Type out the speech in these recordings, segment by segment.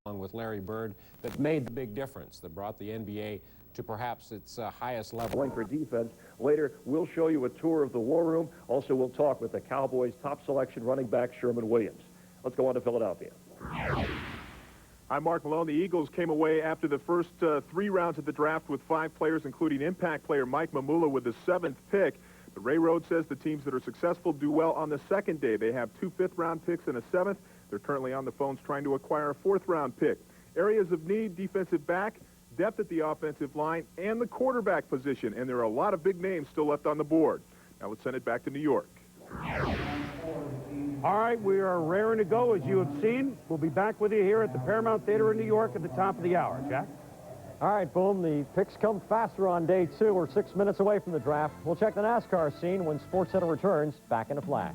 along with Larry Bird, that made the big difference, that brought the NBA to perhaps its highest level. For defense. Later, we'll show you a tour of the war room. Also, we'll talk with the Cowboys' top selection running back, Sherman Williams. Let's go on to Philadelphia. I'm Mark Malone. The Eagles came away after the first 3 rounds of the draft with 5 players, including impact player Mike Mamula with the 7th pick. But Ray Rhodes says the teams that are successful do well on the second day. They have 2 fifth-round picks and a 7th. They're currently on the phones trying to acquire a 4th-round pick. Areas of need: defensive back, depth at the offensive line, and the quarterback position. And there are a lot of big names still left on the board. Now let's send it back to New York. All right, we are raring to go, as you have seen. We'll be back with you here at the Paramount Theater in New York at the top of the hour. Jack? All right, Boom, the picks come faster on day 2. We're 6 minutes away from the draft. We'll check the NASCAR scene when SportsCenter returns. Back in a flash.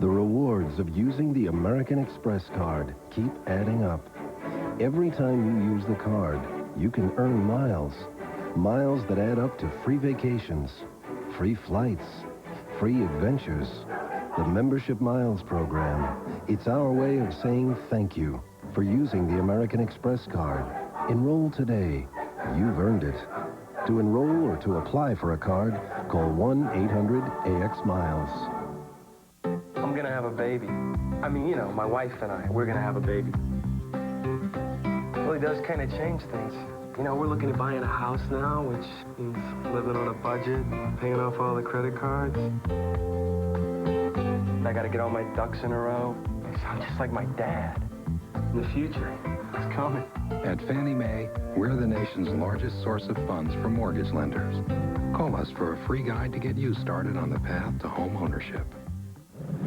The rewards of using the American Express card keep adding up. Every time you use the card, you can earn miles. Miles that add up to free vacations, free flights, free adventures. The Membership Miles program. It's our way of saying thank you for using the American Express card. Enroll today. You've earned it. To enroll or to apply for a card, call 1-800-AX-MILES. I'm gonna have a baby. I mean, you know, my wife and I, we're gonna have a baby. It really does kind of change things. You know, we're looking at buying a house now, which means living on a budget, paying off all the credit cards. I gotta get all my ducks in a row. I sound just like my dad. In the future, it's coming. At Fannie Mae, we're the nation's largest source of funds for mortgage lenders. Call us for a free guide to get you started on the path to home ownership.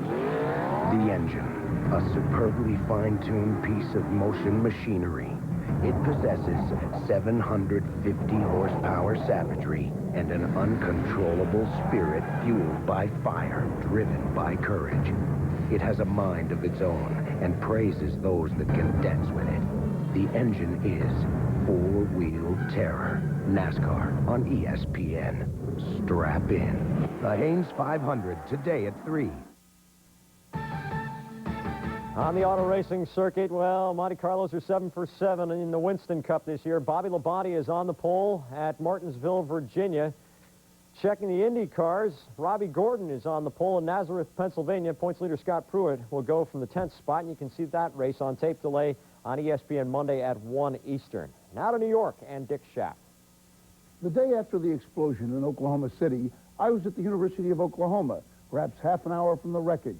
The engine, a superbly fine-tuned piece of motion machinery. It possesses 750 horsepower savagery and an uncontrollable spirit fueled by fire, driven by courage. It has a mind of its own and praises those that can dance with it. The engine is four-wheel terror. NASCAR on ESPN. Strap in. The Haynes 500 today at 3. On the auto racing circuit, well, Monte Carlos are 7 for 7 in the Winston Cup this year. Bobby Labonte is on the pole at Martinsville, Virginia. Checking the Indy cars, Robbie Gordon is on the pole in Nazareth, Pennsylvania. Points leader Scott Pruitt will go from the 10th spot, and you can see that race on tape delay on ESPN Monday at 1 Eastern. Now to New York and Dick Schaff. The day after the explosion in Oklahoma City, I was at the University of Oklahoma, perhaps half an hour from the wreckage.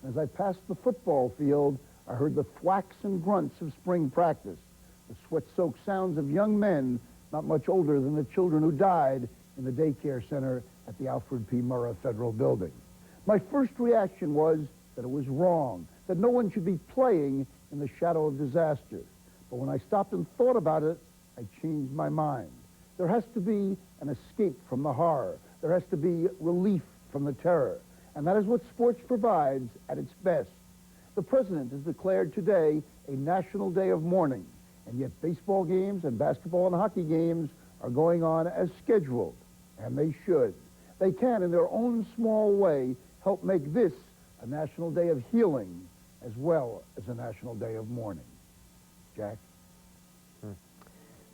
As I passed the football field, I heard the thwacks and grunts of spring practice, the sweat-soaked sounds of young men not much older than the children who died in the daycare center at the Alfred P. Murrah Federal Building. My first reaction was that it was wrong, that no one should be playing in the shadow of disaster. But when I stopped and thought about it, I changed my mind. There has to be an escape from the horror. There has to be relief from the terror. And that is what sports provides at its best. The president has declared today a national day of mourning, and yet baseball games and basketball and hockey games are going on as scheduled, and they should. They can, in their own small way, help make this a national day of healing as well as a national day of mourning. Jack?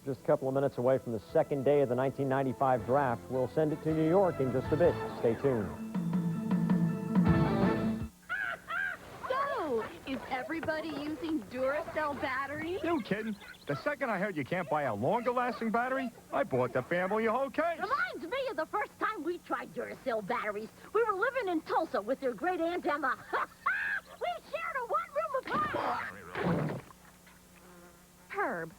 Just a couple of minutes away from the second day of the 1995 draft. We'll send it to New York in just a bit. Stay tuned. Is everybody using Duracell batteries? You kidding? The second I heard you can't buy a longer-lasting battery, I bought the family a whole case. Reminds me of the first time we tried Duracell batteries. We were living in Tulsa with your great aunt Emma. We shared a one-room apartment. Herb,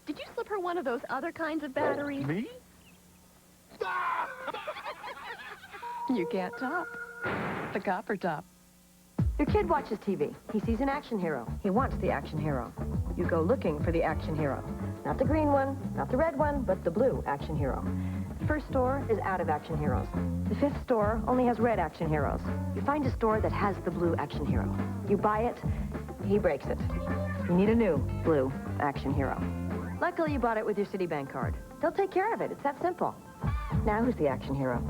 did you slip her one of those other kinds of batteries? Me? You can't top the copper top. Your kid watches TV. He sees an action hero. He wants the action hero. You go looking for the action hero. Not the green one, not the red one, but the blue action hero. The first store is out of action heroes. The fifth store only has red action heroes. You find a store that has the blue action hero. You buy it, he breaks it. You need a new blue action hero. Luckily, you bought it with your Citibank card. They'll take care of it. It's that simple. Now, who's the action hero?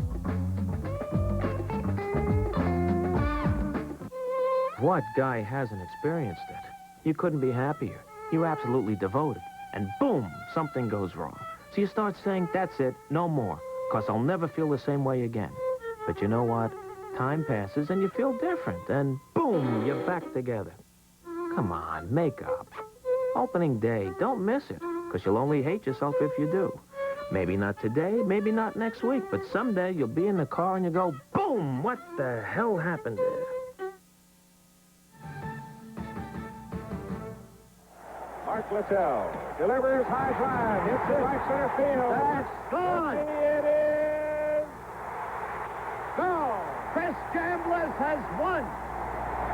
What guy hasn't experienced it? You couldn't be happier. You're absolutely devoted. And boom, something goes wrong. So you start saying, that's it, no more, because I'll never feel the same way again. But you know what? Time passes and you feel different, and boom, you're back together. Come on, make up. Opening day, don't miss it, because you'll only hate yourself if you do. Maybe not today, maybe not next week, but someday you'll be in the car and you go, boom, what the hell happened there? Mark Littell delivers high drive, hits it right center field. That's gone. It is gone. Chris Chambliss has won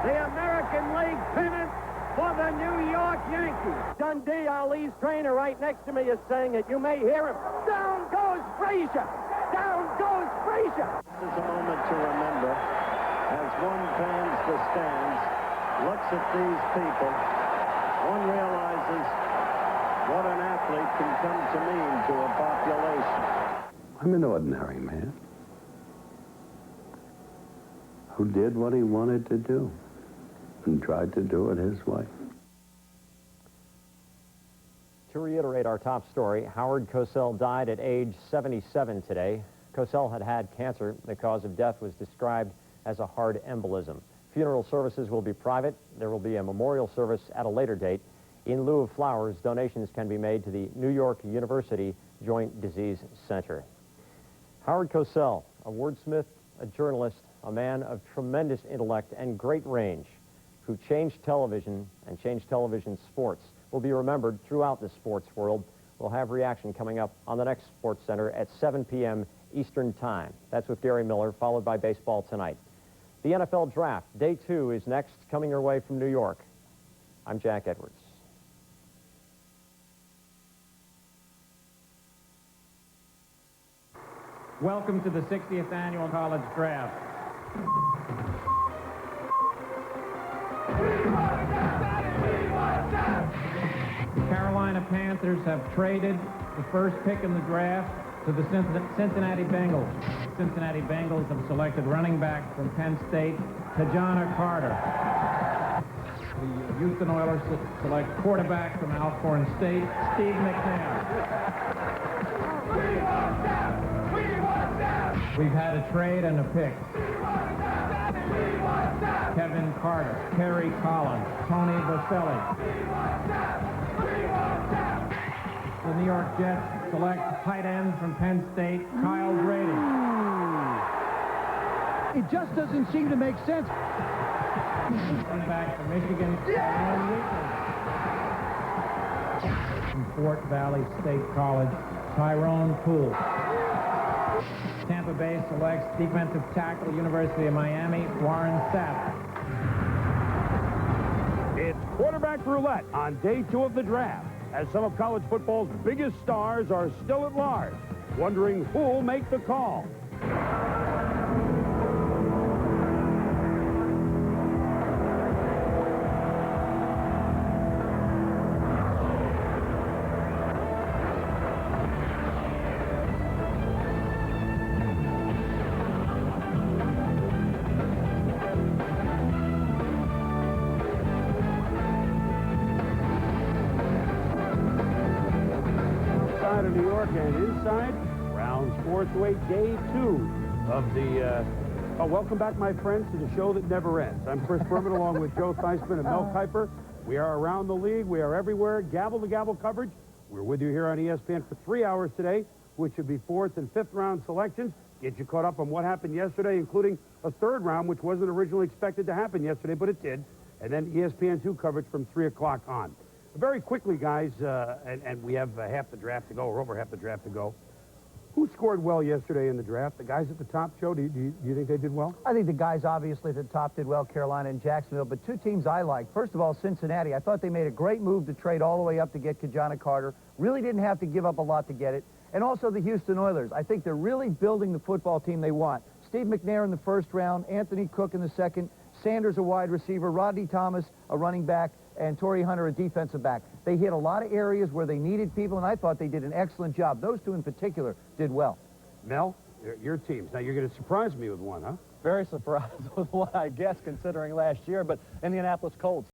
the American League pennant for the New York Yankees. Dundee, Ali's trainer, right next to me is saying it. You may hear him. Down goes Frazier. Down goes Frazier. This is a moment to remember as one fans the stands, looks at these people, one realizes what an athlete can come to mean to a population. I'm an ordinary man who did what he wanted to do and tried to do it his way. To reiterate our top story, Howard Cosell died at age 77 today. Cosell had had cancer. The cause of death was described as a heart embolism. Funeral services will be private. There will be a memorial service at a later date. In lieu of flowers, donations can be made to the New York University Joint Disease Center. Howard Cosell, a wordsmith, a journalist, a man of tremendous intellect and great range, who changed television and changed television sports, will be remembered throughout the sports world. We'll have reaction coming up on the next Sports Center at 7 p.m. Eastern Time. That's with Gary Miller, followed by Baseball Tonight. The NFL Draft, Day 2, is next, coming your way from New York. I'm Jack Edwards. Welcome to the 60th Annual College Draft. The Carolina Panthers have traded the first pick in the draft to the Cincinnati Bengals. The Cincinnati Bengals have selected running back from Penn State, Tajana Carter. The Houston Oilers select quarterback from Alcorn State, Steve McNair. We've had a trade and a pick. Kevin Carter, Terry Collins, Tony Boselli. The New York Jets select tight end from Penn State, Kyle Grady. It just doesn't seem to make sense. Running back from Michigan, from Fort Valley State College, Tyrone Poole. Tampa Bay selects defensive tackle, University of Miami, Warren Sapp. It's quarterback roulette on Day 2 of the draft, as some of college football's biggest stars are still at large, wondering who'll make the call. New York and inside, rounds 4 through 8, Day 2 of the, welcome back, my friends, to the show that never ends. I'm Chris Berman, along with Joe Theismann and Mel Kiper. We are around the league. We are everywhere. Gavel-to-gavel coverage. We're with you here on ESPN for 3 hours today, which would be 4th and 5th round selections. Get you caught up on what happened yesterday, including a 3rd round, which wasn't originally expected to happen yesterday, but it did. And then ESPN2 coverage from 3 o'clock on. Very quickly, guys, and we have half the draft to go, or over half the draft to go. Who scored well yesterday in the draft? The guys at the top, Joe, do you think they did well? I think the guys obviously at the top did well, Carolina and Jacksonville, but two teams I like. First of all, Cincinnati. I thought they made a great move to trade all the way up to get Tajana Carter. Really didn't have to give up a lot to get it. And also the Houston Oilers. I think they're really building the football team they want. Steve McNair in the 1st round, Anthony Cook in the 2nd, Sanders a wide receiver, Rodney Thomas a running back, and Torrey Hunter a defensive back. They hit a lot of areas where they needed people, and I thought they did an excellent job. Those two in particular did well. Mel, your teams. Now, you're going to surprise me with one, huh? Very surprised with what I guess, considering last year, but Indianapolis Colts.